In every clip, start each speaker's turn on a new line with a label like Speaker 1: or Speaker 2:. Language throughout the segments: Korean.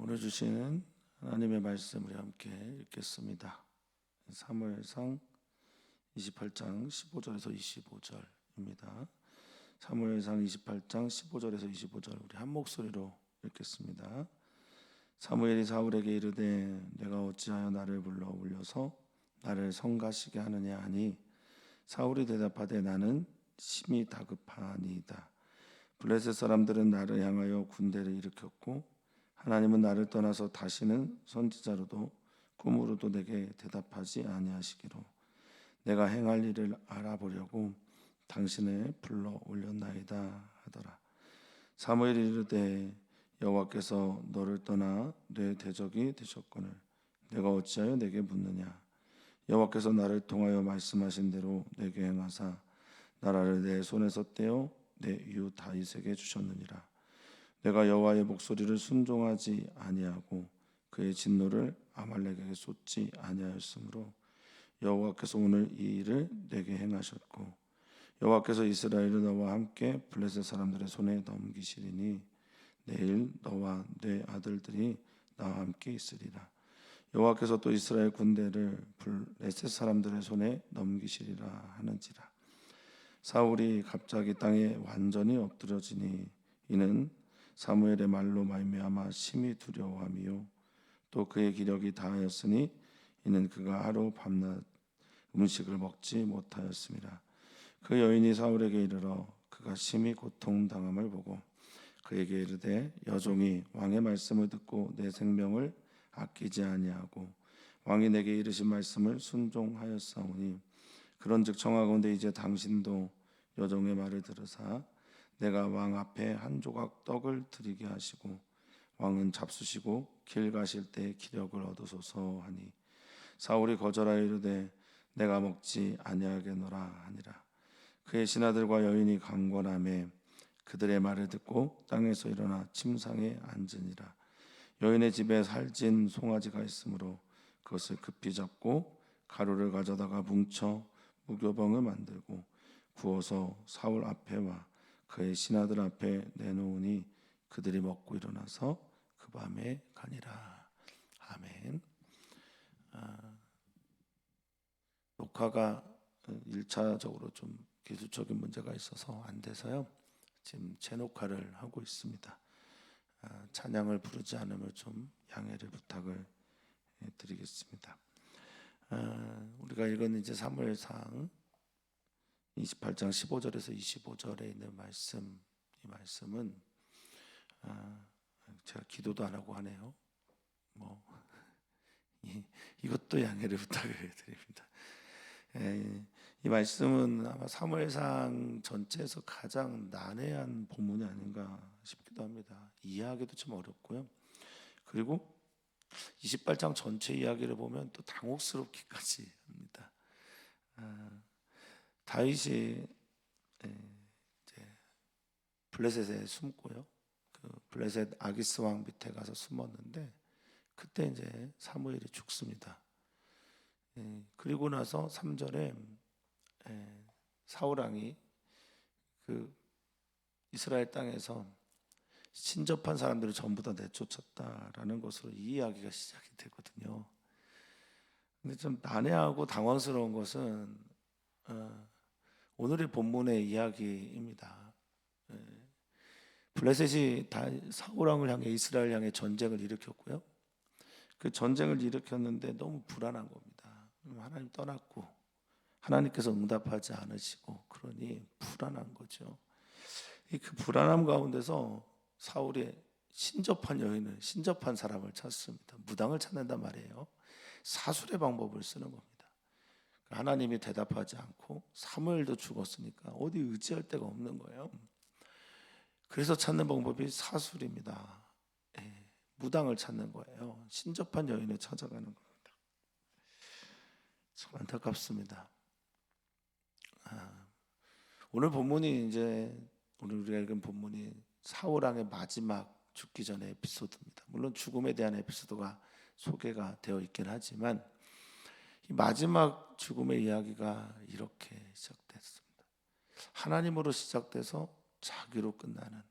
Speaker 1: 오늘 주시는 하나님의 말씀을 함께 읽겠습니다. 사무엘상 28장 15절에서 25절입니다. 사무엘상 28장 15절에서 25절 우리 한 목소리로 읽겠습니다. 사무엘이 사울에게 이르되 내가 어찌하여 나를 불러 올려서 나를 성가시게 하느냐 하니 사울이 대답하되 나는 심히 다급하니이다. 블레셋 사람들은 나를 향하여 군대를 일으켰고 하나님은 나를 떠나서 다시는 선지자로도 꿈으로도 내게 대답하지 아니하시기로 내가 행할 일을 알아보려고 당신을 불러 올렸나이다 하더라. 사무엘이 이르되 여호와께서 너를 떠나 내 대적이 되셨거늘 내가 어찌하여 내게 묻느냐. 여호와께서 나를 통하여 말씀하신 대로 내게 행하사 나라를 내 손에서 떼어 내 이웃 다윗에게 주셨느니라. 내가 여호와의 목소리를 순종하지 아니하고 그의 진노를 아말렉에게 쏟지 아니하였으므로 여호와께서 오늘 이 일을 내게 행하셨고 여호와께서 이스라엘을 너와 함께 블레셋 사람들의 손에 넘기시리니 내일 너와 네 아들들이 나와 함께 있으리라. 여호와께서 또 이스라엘 군대를 블레셋 사람들의 손에 넘기시리라 하는지라. 사울이 갑자기 땅에 완전히 엎드러지니 이는 사무엘의 말로 말미암아 심히 두려워함이요 또 그의 기력이 다하였으니 이는 그가 하루 밤낮 음식을 먹지 못하였습니다. 그 여인이 사울에게 이르러 그가 심히 고통당함을 보고 그에게 이르되 여종이 왕의 말씀을 듣고 내 생명을 아끼지 아니하고 왕이 내게 이르신 말씀을 순종하였사오니 그런즉 청하건대 이제 당신도 여종의 말을 들으사 내가 왕 앞에 한 조각 떡을 드리게 하시고 왕은 잡수시고 길 가실 때 기력을 얻으소서 하니 사울이 거절하여 이르되 내가 먹지 아니하겠노라 하니라. 그의 신하들과 여인이 강권하매 그들의 말을 듣고 땅에서 일어나 침상에 앉으니라. 여인의 집에 살찐 송아지가 있으므로 그것을 급히 잡고 가루를 가져다가 뭉쳐 무교병을 만들고 구워서 사울 앞에와 그의 신하들 앞에 내놓으니 그들이 먹고 일어나서 그 밤에 가니라. 아멘. 녹화가 1차적으로 좀 기술적인 문제가 있어서 안 돼서요. 지금 재녹화를 하고 있습니다. 찬양을 부르지 않으면 좀 양해를 부탁을 드리겠습니다. 우리가 읽은 이제 사무엘상 28장 15절에서 25절에 있는 말씀, 이 말씀은 제가 기도도 안 하고 하네요. 이것도 양해를 부탁을 드립니다. 이 말씀은 아마 사무엘상 전체에서 가장 난해한 본문이 아닌가 싶기도 합니다. 이해하기도 좀 어렵고요. 그리고 28장 전체 이야기를 보면 또 당혹스럽기까지 합니다. 다윗이 이제 블레셋에 숨고요. 그 블레셋 아기스 왕 밑에 가서 숨었는데 그때 이제 사무엘이 죽습니다. 그리고 나서 3절에 사울 왕이 그 이스라엘 땅에서 신접한 사람들을 전부 다 내쫓았다라는 것으로 이 이야기가 시작이 되거든요. 근데 좀 난해하고 당황스러운 것은 오늘의 본문의 이야기입니다. 블레셋이 다 사울 왕을 향해 이스라엘 향해 전쟁을 일으켰고요. 그 전쟁을 일으켰는데 너무 불안한 겁니다. 하나님 떠났고 하나님께서 응답하지 않으시고 그러니 불안한 거죠. 그 불안함 가운데서 사울이 신접한 여인을, 신접한 사람을 찾습니다. 무당을 찾는단 말이에요. 사술의 방법을 쓰는 겁니다. 하나님이 대답하지 않고 사무엘도 죽었으니까 어디 의지할 데가 없는 거예요. 그래서 찾는 방법이 사술입니다. 무당을 찾는 거예요. 신접한 여인을 찾아가는 겁니다. 참 안타깝습니다. 오늘 본문이 이제 오늘 우리가 읽은 본문이 사울 왕의 마지막 죽기 전의 에피소드입니다. 물론 죽음에 대한 에피소드가 소개가 되어 있긴 하지만 이 마지막 죽음의 이야기가 이렇게 시작됐습니다. 하나님으로 시작돼서 자기로 끝나는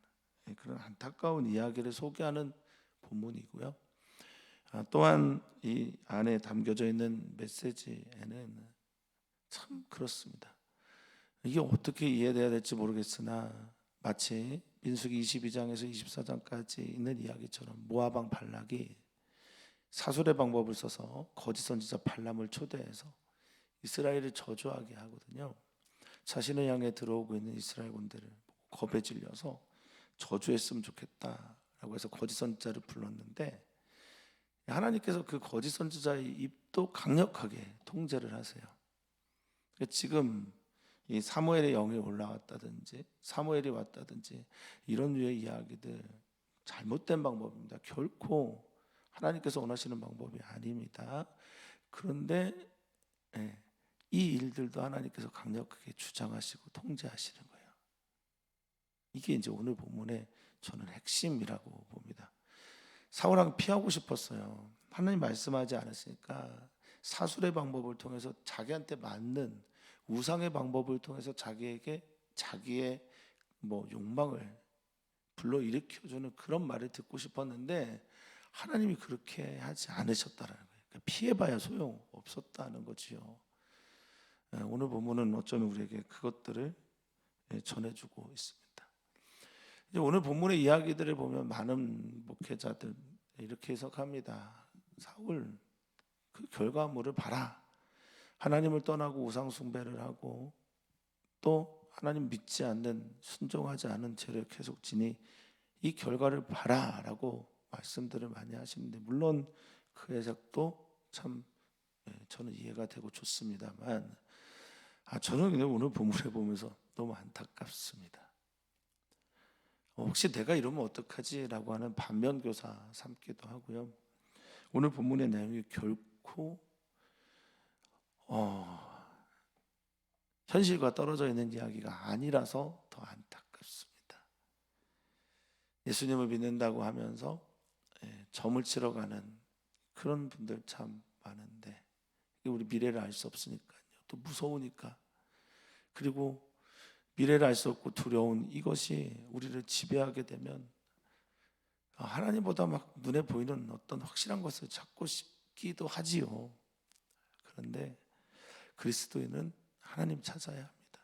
Speaker 1: 그런 안타까운 이야기를 소개하는 본문이고요. 또한 이 안에 담겨져 있는 메시지에는 참 그렇습니다. 이게 어떻게 이해돼야 될지 모르겠으나 마치 민수기 22장에서 24장까지 있는 이야기처럼 모압 왕 발락이 사술의 방법을 써서 거짓 선지자 발람을 초대해서 이스라엘을 저주하게 하거든요. 자신을 향해 들어오고 있는 이스라엘 군대를 겁에 질려서 저주했으면 좋겠다라고 해서 거짓 선지자를 불렀는데 하나님께서 그 거짓 선지자의 입도 강력하게 통제를 하세요. 지금 이 사무엘의 영이 올라왔다든지 사무엘이 왔다든지 이런 류의 이야기들 잘못된 방법입니다. 결코 하나님께서 원하시는 방법이 아닙니다. 그런데 이 일들도 하나님께서 강력하게 주장하시고 통제하시는 거예요. 이게 이제 오늘 본문의 저는 핵심이라고 봅니다. 사울 왕 피하고 싶었어요. 하나님 말씀하지 않았으니까 사술의 방법을 통해서 자기한테 맞는 우상의 방법을 통해서 자기에게 자기의 욕망을 불러일으켜주는 그런 말을 듣고 싶었는데 하나님이 그렇게 하지 않으셨다는 거예요. 그러니까 피해봐야 소용없었다는 거지요. 오늘 본문은 어쩌면 우리에게 그것들을 전해주고 있습니다. 이제 오늘 본문의 이야기들을 보면 많은 목회자들 이렇게 해석합니다. 사울 그 결과물을 봐라. 하나님을 떠나고 우상 숭배를 하고 또 하나님 믿지 않는 순종하지 않은 죄를 계속 지니 이 결과를 봐라라고 말씀들을 많이 하시는데 물론 그 해석도 참 저는 이해가 되고 좋습니다만 저는 그냥 오늘 본문을 보면서 너무 안타깝습니다. 혹시 내가 이러면 어떡하지라고 하는 반면교사 삼기도 하고요. 오늘 본문의 내용이 결코 현실과 떨어져 있는 이야기가 아니라서 더 안타깝습니다. 예수님을 믿는다고 하면서 점을 치러 가는 그런 분들 참 많은데 우리 미래를 알 수 없으니까요. 또 무서우니까. 그리고 미래를 알 수 없고 두려운 이것이 우리를 지배하게 되면 하나님보다 막 눈에 보이는 어떤 확실한 것을 찾고 싶기도 하지요. 그런데 그리스도인은 하나님 찾아야 합니다.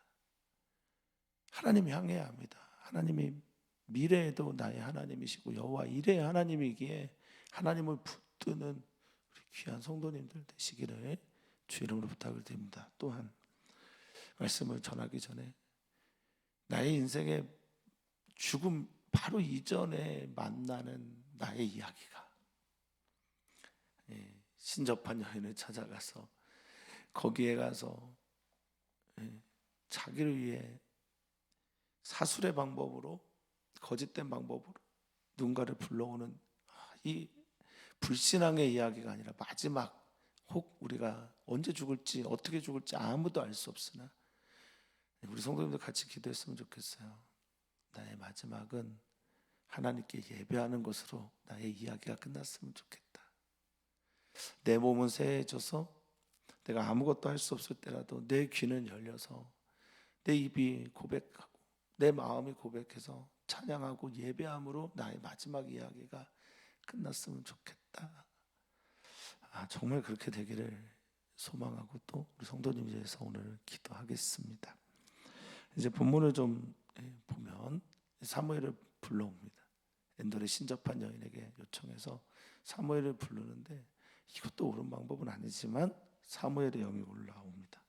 Speaker 1: 하나님 향해야 합니다. 하나님이 미래에도 나의 하나님이시고 여호와 이레의 하나님이기에 하나님을 붙드는 우리 귀한 성도님들 되시기를 주 이름으로 부탁을 드립니다. 또한 말씀을 전하기 전에 나의 인생의 죽음 바로 이전에 만나는 나의 이야기가 신접한 여인을 찾아가서 거기에 가서 자기를 위해 사술의 방법으로 거짓된 방법으로 누군가를 불러오는 이 불신앙의 이야기가 아니라 마지막 혹 우리가 언제 죽을지 어떻게 죽을지 아무도 알 수 없으나 우리 성도님들 같이 기도했으면 좋겠어요. 나의 마지막은 하나님께 예배하는 것으로 나의 이야기가 끝났으면 좋겠다. 내 몸은 쇠해져서 내가 아무것도 할 수 없을 때라도 내 귀는 열려서 내 입이 고백하고 내 마음이 고백해서 찬양하고 예배함으로 나의 마지막 이야기가 끝났으면 좋겠다. 정말 그렇게 되기를 소망하고 또 우리 성도님 위해서 오늘 기도하겠습니다. 이제 본문을 좀 보면 사무엘을 불러옵니다. 엔돌의 신접한 여인에게 요청해서 사무엘을 부르는데 이것도 옳은 방법은 아니지만 사무엘의 영이 올라옵니다.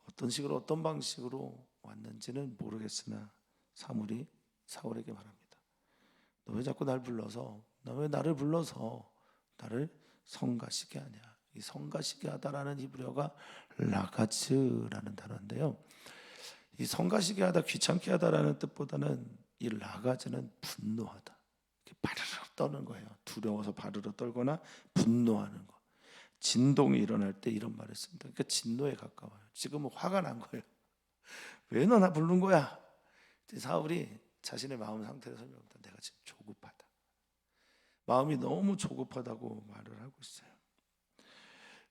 Speaker 1: 어떤 식으로 어떤 방식으로 왔는지는 모르겠으나 사무엘이 사울에게 말합니다. 너 왜 자꾸 날 불러서 너 왜 나를 불러서 나를 성가시게 하냐. 이 성가시게 하다라는 히브리어가 라가츠라는 단어인데요. 이 성가시게 하다, 귀찮게 하다라는 뜻보다는 이 라가즈는 분노하다. 바르르 떠는 거예요. 두려워서 바르르 떨거나 분노하는 거. 진동이 일어날 때 이런 말을 씁니다. 그러니까 진노에 가까워요. 지금은 화가 난 거예요. 왜 너 나 부른 거야? 사울이 자신의 마음 상태를 설명합니다. 내가 지금 조급하다. 마음이 너무 조급하다고 말을 하고 있어요.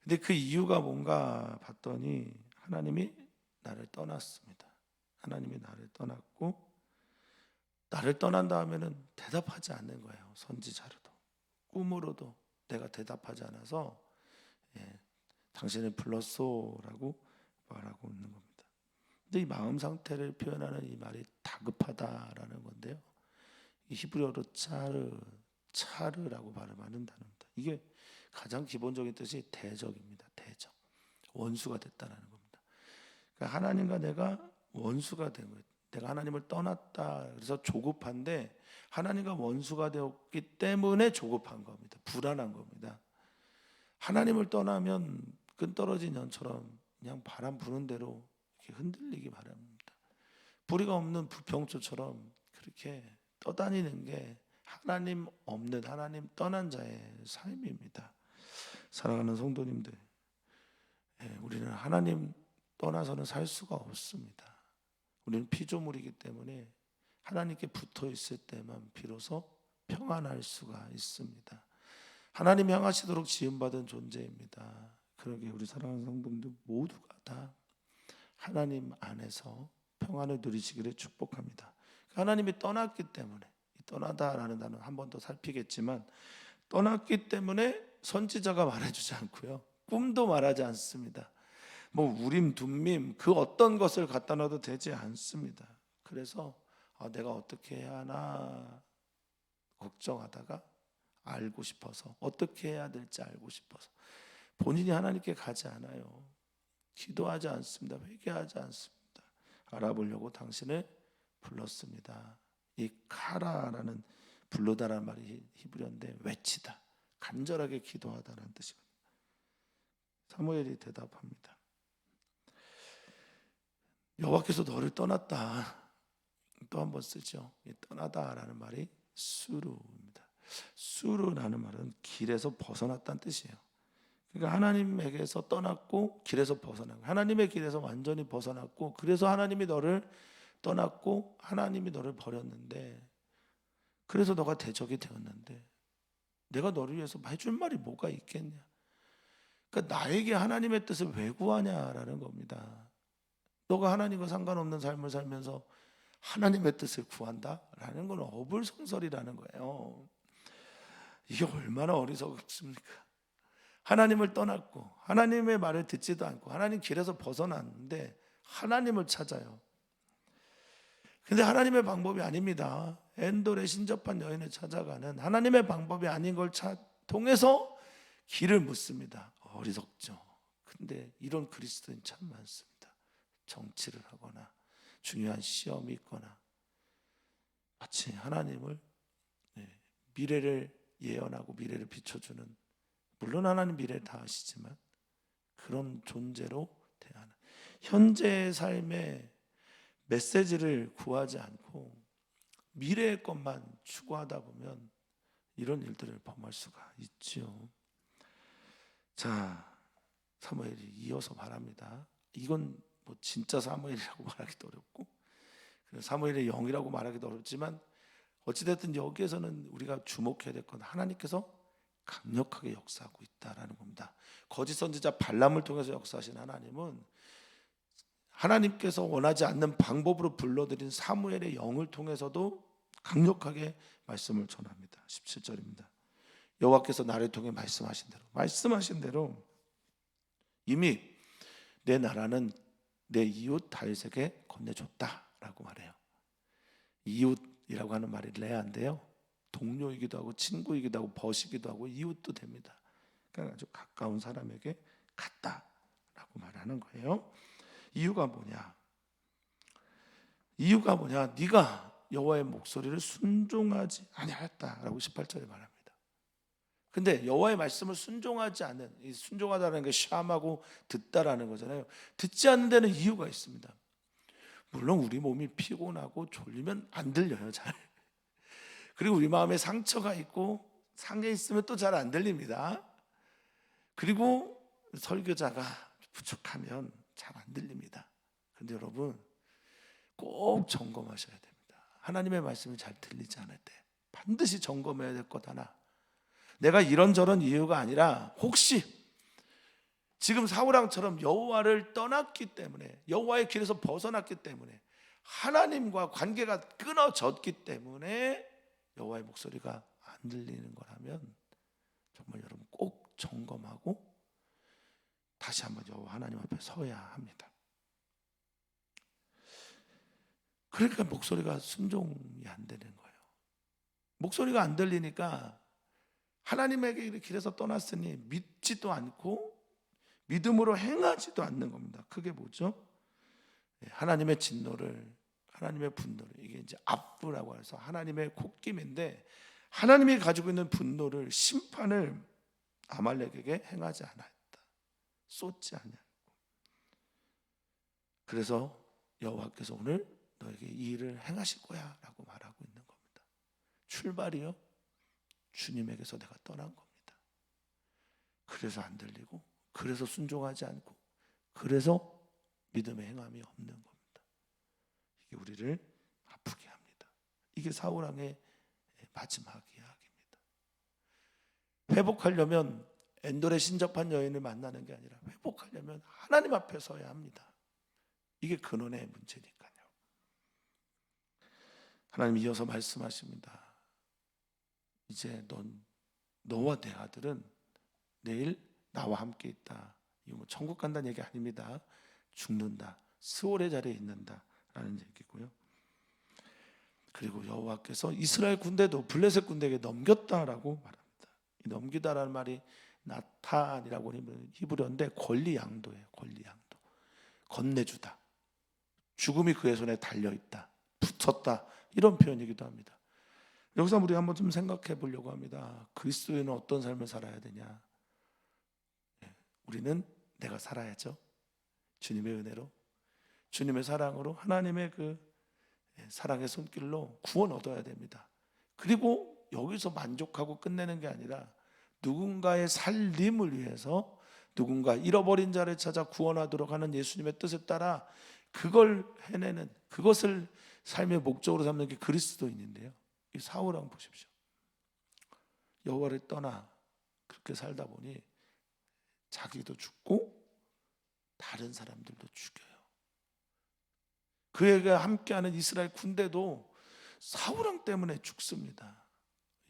Speaker 1: 근데 그 이유가 뭔가 봤더니 하나님이 나를 떠났습니다. 하나님이 나를 떠났고 나를 떠난 다음에는 대답하지 않는 거예요. 선지자로도 꿈으로도 내가 대답하지 않아서 당신을 불렀소라고 말하고 있는 겁니다. 근데 이 마음 상태를 표현하는 이 말이 다급하다라는 건데요. 이 히브리어로 차르라고 발음하는 단어입니다. 이게 가장 기본적인 뜻이 대적입니다. 대적. 원수가 됐다는 겁니다. 그러니까 하나님과 내가 원수가 된 거예요. 내가 하나님을 떠났다. 그래서 조급한데 하나님과 원수가 되었기 때문에 조급한 겁니다. 불안한 겁니다. 하나님을 떠나면 끈떨어진 연처럼 그냥 바람 부는 대로 이렇게 흔들리기 마련입니다. 뿌리가 없는 부평초처럼 그렇게 떠다니는 게 하나님 없는, 하나님 떠난 자의 삶입니다. 사랑하는 성도님들, 우리는 하나님 떠나서는 살 수가 없습니다. 우리는 피조물이기 때문에 하나님께 붙어 있을 때만 비로소 평안할 수가 있습니다. 하나님 향하시도록 지음받은 존재입니다. 그러기에 우리 사랑하는 성도님들 모두가 다 하나님 안에서 평안을 누리시기를 축복합니다. 하나님이 떠났기 때문에, 떠나다라는 단어 한 번 더 살피겠지만, 떠났기 때문에 선지자가 말해주지 않고요, 꿈도 말하지 않습니다. 뭐 우림 둠밈 그 어떤 것을 갖다 놔도 되지 않습니다. 그래서 내가 어떻게 해야 하나 걱정하다가 알고 싶어서, 어떻게 해야 될지 알고 싶어서 본인이 하나님께 가지 않아요. 기도하지 않습니다. 회개하지 않습니다. 알아보려고 당신을 불렀습니다. 이 카라라는 부르다라는 말이 히브리어인데 외치다, 간절하게 기도하다라는 뜻이거든요. 사무엘이 대답합니다. 여호와께서 너를 떠났다. 또 한 번 쓰죠. 이 떠나다라는 말이 수루입니다. 수루라는 말은 길에서 벗어났다는 뜻이에요. 그러니까 하나님에게서 떠났고 길에서 벗어난 거예요. 하나님의 길에서 완전히 벗어났고, 그래서 하나님이 너를 떠났고 하나님이 너를 버렸는데, 그래서 너가 대적이 되었는데 내가 너를 위해서 해줄 말이 뭐가 있겠냐. 그러니까 나에게 하나님의 뜻을 왜 구하냐라는 겁니다. 너가 하나님과 상관없는 삶을 살면서 하나님의 뜻을 구한다라는 건 어불성설이라는 거예요. 이게 얼마나 어리석습니까? 하나님을 떠났고 하나님의 말을 듣지도 않고 하나님 길에서 벗어났는데 하나님을 찾아요. 근데 하나님의 방법이 아닙니다. 엔돌의 신접한 여인을 찾아가는 하나님의 방법이 아닌 걸 통해서 길을 묻습니다. 어리석죠. 근데 이런 그리스도인 참 많습니다. 정치를 하거나 중요한 시험이 있거나 마치 하나님을, 미래를 예언하고 미래를 비춰주는, 물론 하나님 미래를 다 아시지만 그런 존재로 대하는, 현재의 삶의 메시지를 구하지 않고 미래의 것만 추구하다 보면 이런 일들을 범할 수가 있죠. 자, 사무엘이 이어서 말합니다. 이건 뭐 진짜 사무엘이라고 말하기도 어렵고 사무엘의 영이라고 말하기도 어렵지만, 어찌됐든 여기에서는 우리가 주목해야 될 건 하나님께서 강력하게 역사하고 있다라는 겁니다. 거짓 선지자 발람을 통해서 역사하신 하나님은 하나님께서 원하지 않는 방법으로 불러들인 사무엘의 영을 통해서도 강력하게 말씀을 전합니다. 17절입니다. 여호와께서 나를 통해 말씀하신 대로 이미 내 나라는 내 이웃 다윗에게 건네줬다라고 말해요. 이웃이라고 하는 말이 레아인데요, 동료이기도 하고 친구이기도 하고 벗이기도 하고 이웃도 됩니다. 그러니까 아주 가까운 사람에게 갔다라고 말하는 거예요. 이유가 뭐냐? 네가 여호와의 목소리를 순종하지 아니하였다라고 18절에 말합니다. 근데 여호와의 말씀을 순종하지 않는, 이 순종하다는 게 샴하고 듣다라는 거잖아요. 듣지 않는 데는 이유가 있습니다. 물론 우리 몸이 피곤하고 졸리면 안 들려요, 잘. 그리고 우리 마음에 상처가 있고 상해 있으면 또 잘 안 들립니다. 그리고 설교자가 부족하면 잘 안 들립니다. 근데 여러분 꼭 점검하셔야 됩니다. 하나님의 말씀이 잘 들리지 않을 때 반드시 점검해야 될 것 하나, 내가 이런저런 이유가 아니라 혹시 지금 사울왕처럼 여호와를 떠났기 때문에, 여호와의 길에서 벗어났기 때문에, 하나님과 관계가 끊어졌기 때문에 여호와의 목소리가 안 들리는 거라면 정말 여러분 꼭 점검하고 다시 한번 여호와 하나님 앞에 서야 합니다. 그러니까 목소리가 순종이 안 되는 거예요. 목소리가 안 들리니까 하나님에게 길에서 떠났으니 믿지도 않고 믿음으로 행하지도 않는 겁니다. 그게 뭐죠? 하나님의 진노를, 하나님의 분노를, 이게 이제 압부라고 해서 하나님의 콧김인데, 하나님이 가지고 있는 분노를, 심판을 아말렉에게 행하지 않았다. 쏟지 않았고. 그래서 여호와께서 오늘 너에게 이 일을 행하실 거야 라고 말하고 있는 겁니다. 출발이요, 주님에게서 내가 떠난 겁니다. 그래서 안 들리고, 그래서 순종하지 않고, 그래서 믿음의 행함이 없는 겁니다. 이게 우리를 아프게 합니다. 이게 사울왕의 마지막 이야기입니다. 회복하려면 엔돌의 신접한 여인을 만나는 게 아니라 회복하려면 하나님 앞에 서야 합니다. 이게 근원의 문제니까요. 하나님 이어서 말씀하십니다. 이제 너와 내 아들은 내일 나와 함께 있다. 이거 뭐 천국 간다는 얘기 아닙니다. 죽는다, 스올의 자리에 있는다 라는 얘기고요. 그리고 여호와께서 이스라엘 군대도 블레셋 군대에게 넘겼다라고 말합니다. 이 넘기다라는 말이 나탄이라고 하는 히브리어인데 권리 양도예요. 권리 양도, 건네주다, 죽음이 그의 손에 달려있다, 붙었다, 이런 표현이기도 합니다. 여기서 우리 한번 좀 생각해 보려고 합니다. 그리스도인은 어떤 삶을 살아야 되냐? 우리는 내가 살아야죠. 주님의 은혜로, 주님의 사랑으로, 하나님의 그 사랑의 손길로 구원 얻어야 됩니다. 그리고 여기서 만족하고 끝내는 게 아니라 누군가의 살림을 위해서, 누군가 잃어버린 자를 찾아 구원하도록 하는 예수님의 뜻에 따라 그걸 해내는, 그것을 삶의 목적으로 삼는 게 그리스도인인데요. 이 사울왕 보십시오. 여호와를 떠나 그렇게 살다 보니 자기도 죽고 다른 사람들도 죽여요. 그에게 함께하는 이스라엘 군대도 사울왕 때문에 죽습니다.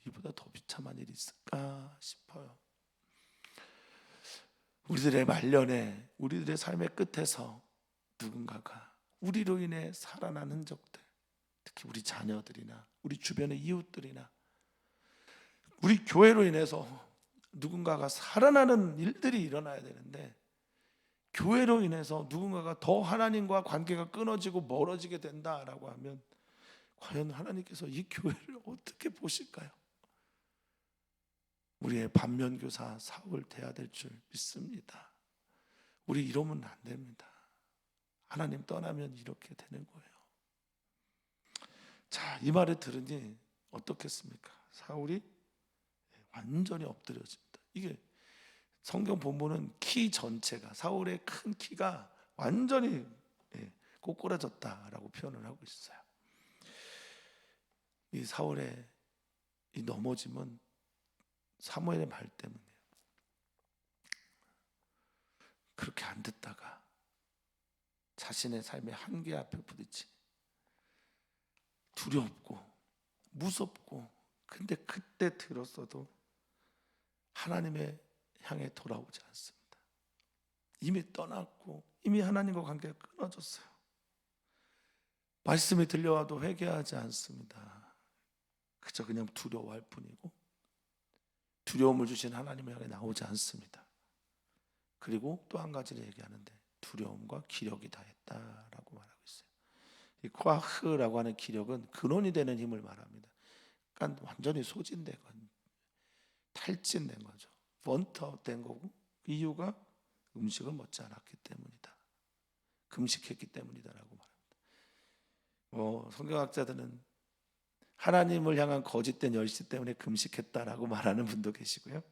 Speaker 1: 이보다 더 비참한 일이 있을까 싶어요. 우리들의 말년에, 우리들의 삶의 끝에서 누군가가 우리로 인해 살아난 흔적들, 특히 우리 자녀들이나 우리 주변의 이웃들이나 우리 교회로 인해서 누군가가 살아나는 일들이 일어나야 되는데, 교회로 인해서 누군가가 더 하나님과 관계가 끊어지고 멀어지게 된다라고 하면 과연 하나님께서 이 교회를 어떻게 보실까요? 우리의 반면교사 사울 돼야 될 줄 믿습니다. 우리 이러면 안 됩니다. 하나님 떠나면 이렇게 되는 거예요. 자, 이 말을 들으니 어떻겠습니까? 사울이 완전히 엎드려집니다. 이게 성경 본문은 키 전체가, 사울의 큰 키가 완전히 꼬꾸라졌다라고 표현을 하고 있어요. 이 사울의 이 넘어짐은 사무엘의 말 때문이에요. 그렇게 안 듣다가 자신의 삶의 한계 앞에 부딪히 두렵고 무섭고, 근데 그때 들었어도 하나님의 향해 돌아오지 않습니다. 이미 떠났고 이미 하나님과 관계가 끊어졌어요. 말씀이 들려와도 회개하지 않습니다. 그저 그냥 두려워할 뿐이고 두려움을 주신 하나님을 향해 나오지 않습니다. 그리고 또 한 가지를 얘기하는데 두려움과 기력이 다했다라고 말하고 있어요. 이 코아흐라고 하는 기력은 근원이 되는 힘을 말합니다. 그러니까 완전히 소진된 건, 탈진된 거죠. 번트아웃된 거고, 그 이유가 음식을 먹지 않았기 때문이다, 금식했기 때문이다라고 말합니다. 성경학자들은 하나님을 향한 거짓된 열심 때문에 금식했다라고 말하는 분도 계시고요,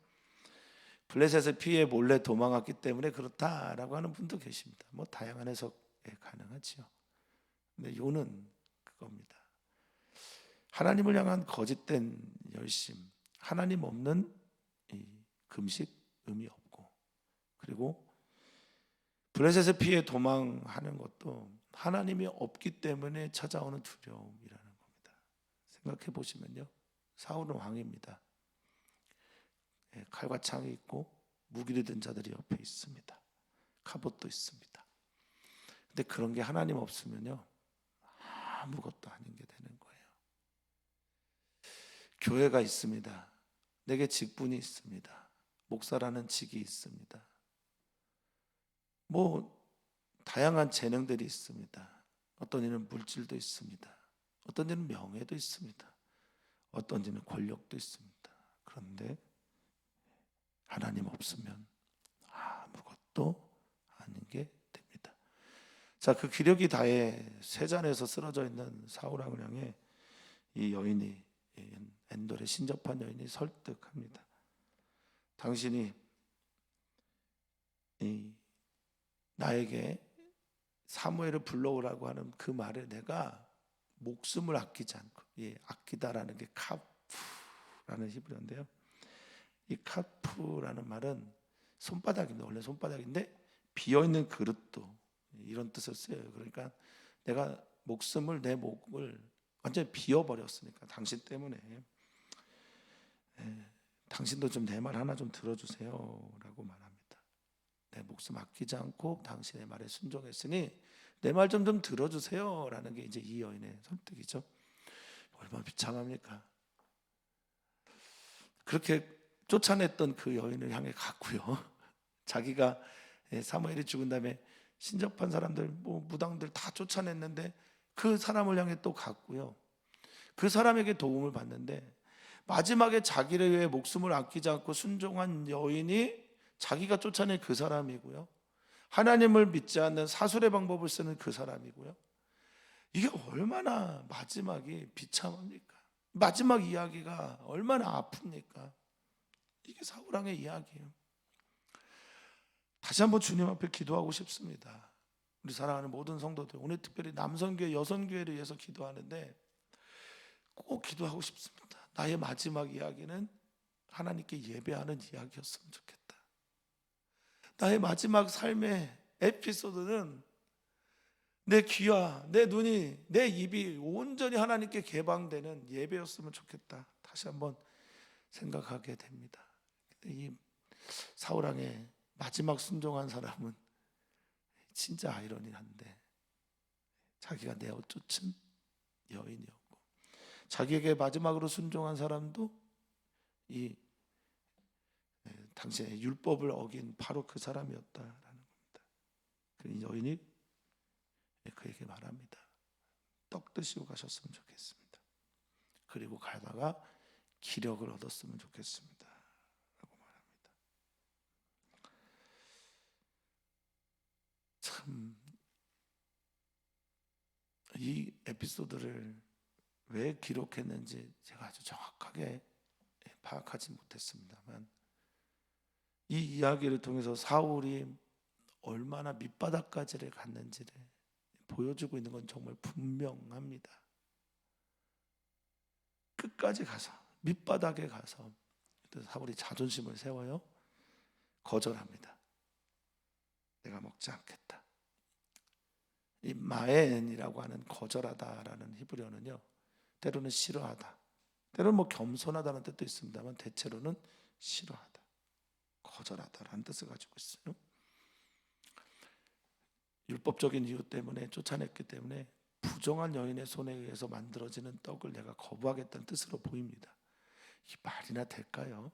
Speaker 1: 블레셋의 피해 몰래 도망갔기 때문에 그렇다라고 하는 분도 계십니다. 다양한 해석 가능하지요. 근데 요는 그겁니다. 하나님을 향한 거짓된 열심, 하나님 없는 이 금식, 의미 없고, 그리고 블레셋의 피해 도망하는 것도 하나님이 없기 때문에 찾아오는 두려움이라는 겁니다. 생각해 보시면요, 사울은 왕입니다. 칼과 창이 있고 무기를 든 자들이 옆에 있습니다. 갑옷도 있습니다. 근데 그런 게 하나님 없으면요 아무것도 아닌 게 되는 거예요. 교회가 있습니다. 내게 직분이 있습니다. 목사라는 직이 있습니다. 뭐 다양한 재능들이 있습니다. 어떤 이는 물질도 있습니다. 어떤 이는 명예도 있습니다. 어떤 이는 권력도 있습니다. 그런데 하나님 없으면 아무것도 아닌 게 됩니다. 자, 그 기력이 다해 쇠잔에서 쓰러져 있는 사울왕을 향해 이 여인이, 엔돌의 신접한 여인이 설득합니다. 당신이 나에게 사무엘을 불러오라고 하는 그 말에 내가 목숨을 아끼지 않고, 아끼다라는 게 카프라는 히브리어인데요. 이 카프라는 말은 손바닥인데, 원래 손바닥인데 비어있는 그릇도 이런 뜻을 써요. 그러니까 내가 내 목을 완전히 비워버렸으니까 당신 때문에 당신도 좀 내 말 하나 좀 들어주세요 라고 말합니다. 내 목숨 아끼지 않고 당신의 말에 순종했으니 내 말 좀 들어주세요 라는 게 이제 이 여인의 설득이죠. 얼마나 비참합니까? 그렇게 쫓아냈던 그 여인을 향해 갔고요. 자기가 사무엘이 죽은 다음에 신접한 사람들, 무당들 다 쫓아냈는데 그 사람을 향해 또 갔고요. 그 사람에게 도움을 받는데 마지막에 자기를 위해 목숨을 아끼지 않고 순종한 여인이 자기가 쫓아낸 그 사람이고요. 하나님을 믿지 않는 사술의 방법을 쓰는 그 사람이고요. 이게 얼마나 마지막이 비참합니까? 마지막 이야기가 얼마나 아픕니까? 이게 사울왕의 이야기예요. 다시 한번 주님 앞에 기도하고 싶습니다. 우리 사랑하는 모든 성도들, 오늘 특별히 남성교회, 여성교회를 위해서 기도하는데 꼭 기도하고 싶습니다. 나의 마지막 이야기는 하나님께 예배하는 이야기였으면 좋겠다. 나의 마지막 삶의 에피소드는 내 귀와 내 눈이, 내 입이 온전히 하나님께 개방되는 예배였으면 좋겠다. 다시 한번 생각하게 됩니다. 이 사울왕의 마지막 순종한 사람은 진짜 아이러니한데 자기가 내어 쫓은 여인이었고, 자기에게 마지막으로 순종한 사람도 이 당시의 율법을 어긴 바로 그 사람이었다라는 겁니다. 그 여인이 그에게 말합니다. 떡 드시고 가셨으면 좋겠습니다. 그리고 가다가 기력을 얻었으면 좋겠습니다 라고 말합니다. 참, 이 에피소드를 왜 기록했는지 제가 아주 정확하게 파악하지 못했습니다만 이 이야기를 통해서 사울이 얼마나 밑바닥까지를 갔는지를 보여주고 있는 건 정말 분명합니다. 끝까지 가서, 밑바닥에 가서 사울이 자존심을 세워요. 거절합니다. 내가 먹지 않겠다. 이 마엔이라고 하는 거절하다라는 히브리어는요, 때로는 싫어하다, 때로는 뭐 겸손하다는 뜻도 있습니다만 대체로는 싫어하다, 거절하다라는 뜻을 가지고 있어요. 율법적인 이유 때문에 쫓아냈기 때문에 부정한 여인의 손에 의해서 만들어지는 떡을 내가 거부하겠다는 뜻으로 보입니다. 이게 말이나 될까요?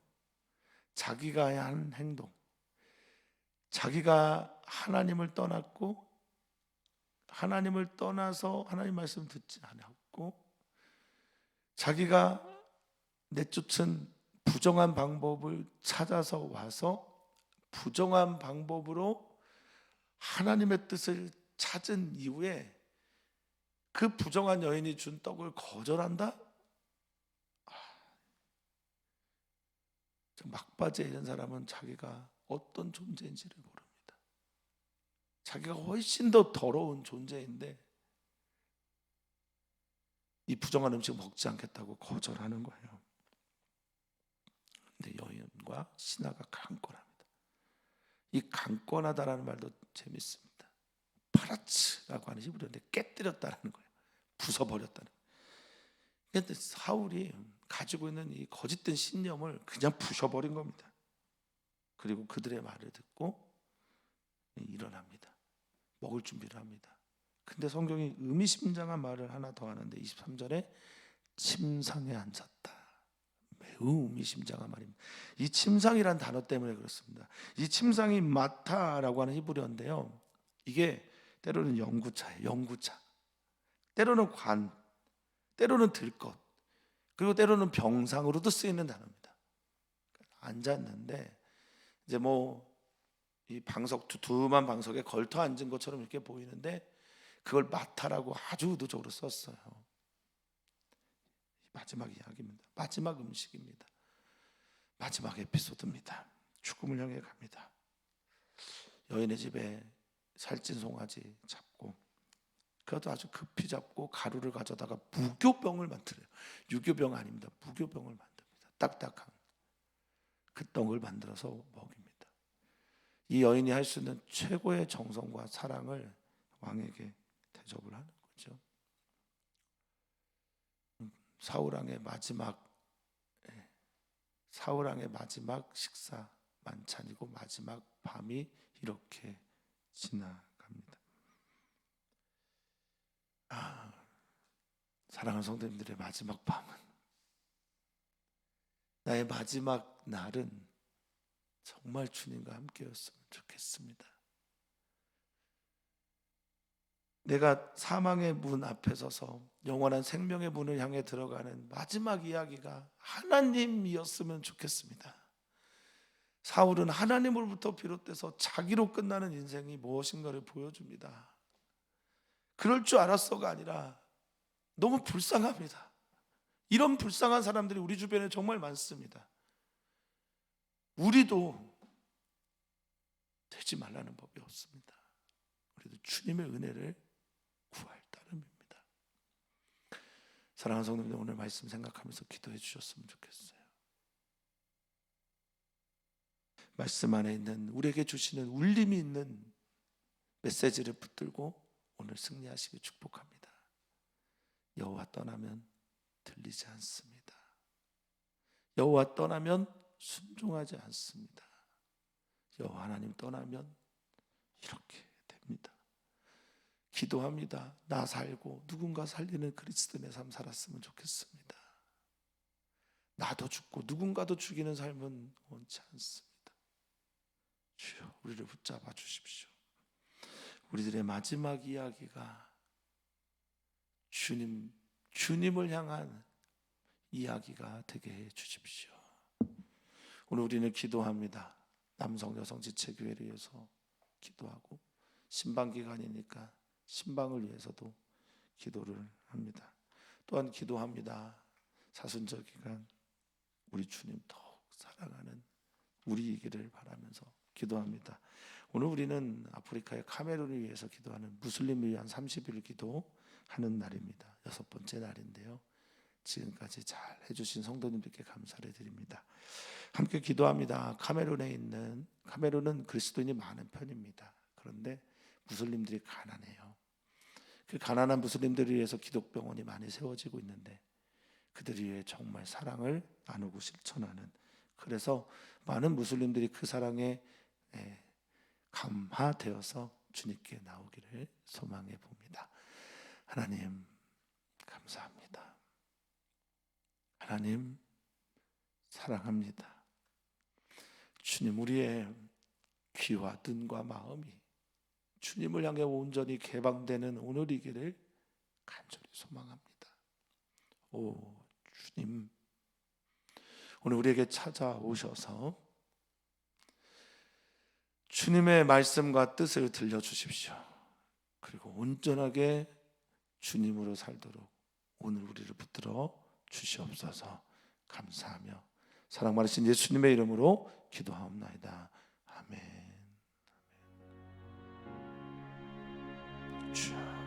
Speaker 1: 자기가 한 행동, 자기가 하나님을 떠났고 하나님을 떠나서 하나님 말씀 듣지 않았고 자기가 내쫓은 부정한 방법을 찾아서 와서 부정한 방법으로 하나님의 뜻을 찾은 이후에 그 부정한 여인이 준 떡을 거절한다? 막바지에 이런 사람은 자기가 어떤 존재인지를 모릅니다. 자기가 훨씬 더 더러운 존재인데 이 부정한 음식 먹지 않겠다고 거절하는 거예요. 근데 여인과 신하가 강권합니다. 이 강권하다라는 말도 재밌습니다. 파라츠라고 하는 히브리어인데 깨뜨렸다는 거예요. 부숴버렸다는 거예요. 그런데 사울이 가지고 있는 이 거짓된 신념을 그냥 부셔버린 겁니다. 그리고 그들의 말을 듣고 일어납니다. 먹을 준비를 합니다. 근데 성경이 의미심장한 말을 하나 더 하는데 23절에 침상에 앉았다. 매우 의미심장한 말입니다. 이 침상이란 단어 때문에 그렇습니다. 이 침상이 마타라고 하는 히브리어인데요, 이게 때로는 영구차예요. 영구차. 때로는 관, 때로는 들것, 그리고 때로는 병상으로도 쓰이는 단어입니다. 앉았는데 이제 이 방석, 두툼한 방석에 걸터 앉은 것처럼 이렇게 보이는데 그걸 마타라고 아주 의도적으로 썼어요. 마지막 이야기입니다. 마지막 음식입니다. 마지막 에피소드입니다. 죽음을 향해 갑니다. 여인의 집에 살찐 송아지 잡고, 그것도 아주 급히 잡고 가루를 가져다가 무교병을 만들어요. 유교병 아닙니다. 무교병을 만듭니다. 딱딱한 그 떡을 만들어서 먹입니다. 이 여인이 할 수 있는 최고의 정성과 사랑을 왕에게 대접을 하는 거죠. 사울왕의 마지막 식사 만찬이고 마지막 밤이 이렇게 지나갑니다. 사랑하는 성도님들의 마지막 밤은, 나의 마지막 날은 정말 주님과 함께였으면 좋겠습니다. 내가 사망의 문 앞에 서서 영원한 생명의 문을 향해 들어가는 마지막 이야기가 하나님이었으면 좋겠습니다. 사울은 하나님으로부터 비롯돼서 자기로 끝나는 인생이 무엇인가를 보여줍니다. 그럴 줄 알았어가 아니라 너무 불쌍합니다. 이런 불쌍한 사람들이 우리 주변에 정말 많습니다. 우리도 되지 말라는 법이 없습니다. 우리도 주님의 은혜를 구할 따름입니다. 사랑하는 성도님들, 오늘 말씀 생각하면서 기도해 주셨으면 좋겠어요. 말씀 안에 있는, 우리에게 주시는 울림이 있는 메시지를 붙들고 오늘 승리하시길 축복합니다. 여호와 떠나면 들리지 않습니다. 여호와 떠나면 순종하지 않습니다. 여호와 하나님 떠나면 이렇게 됩니다. 기도합니다. 나 살고 누군가 살리는 그리스도인의 삶 살았으면 좋겠습니다. 나도 죽고 누군가도 죽이는 삶은 원치 않습니다. 주여, 우리를 붙잡아 주십시오. 우리들의 마지막 이야기가 주님을 향한 이야기가 되게 해 주십시오. 오늘 우리는 기도합니다. 남성 여성 지체교회를 위해서 기도하고, 신방기간이니까 신방을 위해서도 기도를 합니다. 또한 기도합니다. 사순절 기간 우리 주님 더욱 사랑하는 우리이기를 바라면서 기도합니다. 오늘 우리는 아프리카의 카메룬을 위해서 기도하는 무슬림을 위한 30일 기도하는 날입니다. 6번째 날인데요, 지금까지 잘 해주신 성도님들께 감사를 드립니다. 함께 기도합니다. 카메룬은 그리스도인이 많은 편입니다. 그런데 무슬림들이 가난해요. 그 가난한 무슬림들을 위해서 기독병원이 많이 세워지고 있는데 그들을 위해 정말 사랑을 나누고 실천하는, 그래서 많은 무슬림들이 그 사랑에 감화되어서 주님께 나오기를 소망해 봅니다. 하나님 감사합니다. 하나님 사랑합니다. 주님, 우리의 귀와 눈과 마음이 주님을 향해 온전히 개방되는 오늘이기를 간절히 소망합니다. 오 주님, 오늘 우리에게 찾아오셔서 주님의 말씀과 뜻을 들려주십시오. 그리고 온전하게 주님으로 살도록 오늘 우리를 붙들어 주시옵소서. 감사하며 사랑 많으신 예수님의 이름으로 기도하옵나이다. 아멘. 주여.